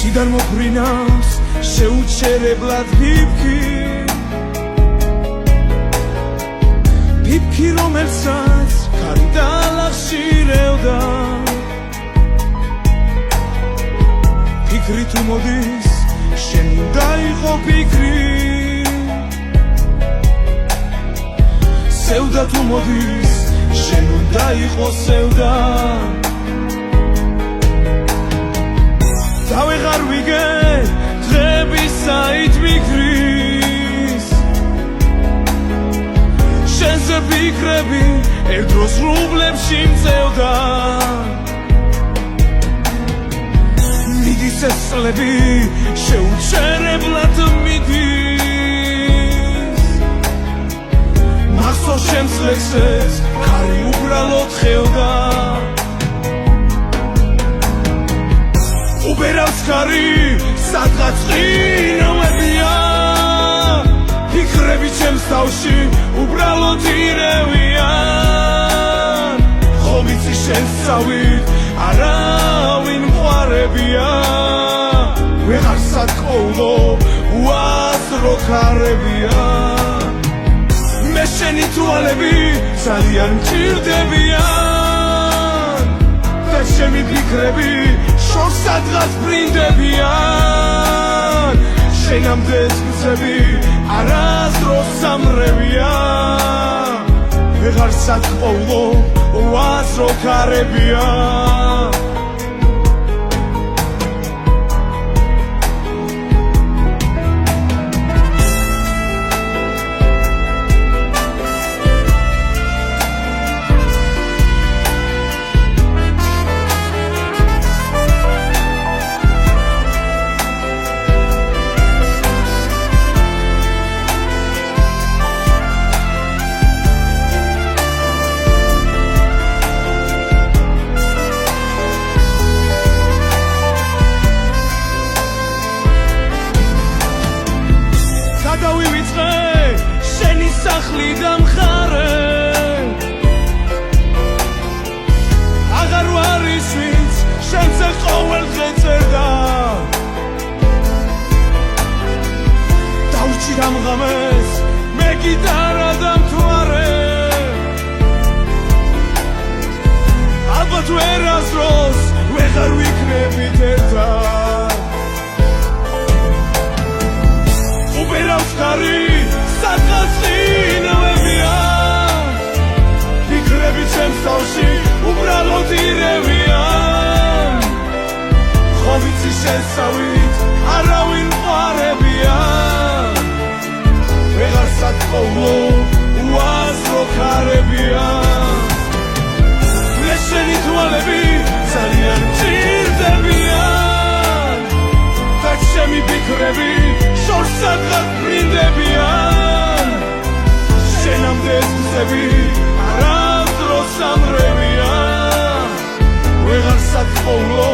მხრიდან მოფრინავს შეუჩერებლად ფიფქი რომელსაც გარდან აღშირევდა ფიქრი თუ მოდის შენ უნდა იყო ფიქრი სევდა თუ მოდის შენ უნდა იყო სევდა დავეღარ ვიგე დღების საით მიგრის შენზე ფიქრები ერთდროს რუბლებში მწევდა მიდის ეს წლები შეუჩერებლად მიდის მახსოვს ჩემს ლექსებს ქარი უბრალოდ ხევდა უბერავს ქარი სადღაც ყინავებია ფიქრები ჩემს თავში უბრალოდ ირევიან ხომ იცი შენს წავით არავინ მყარებია ვეღარ სათხოვლო უაზრო ქარებია მე შენი თვალები ძალიან მჭირდებიან და ჩემი ფიქრები შორს სადღაც ბრინდებიან შენამდე ეს გზები არასდროს სამრევია ვეღარ სათხოვლო უაზრო ქარებია სახლი და მხარე აღარ ვარ ის ვინც შენზე ყოველდღე წერდა დავჭირ ამ ღამეს მე გიტარა და მთვარე ალბათ ვერასდროს ვეღარ ვიქნებით ერთად უბერავს ქარი სადღაც ყინავებია ფიქრები ჩემს თავში უბრალოდ ირევიან ხომ იცი შენს წავით არავინ მყარებია ვეღარ სათხოვლო უაზრო ქარებია მე შენი თვალები ძალიან მჭირდებიან და ჩემი ფიქრები შორს სადღაც ბრინდებიან შენამდე ეს გზები არასდროს სამრევია ვეღარ სათხოვლო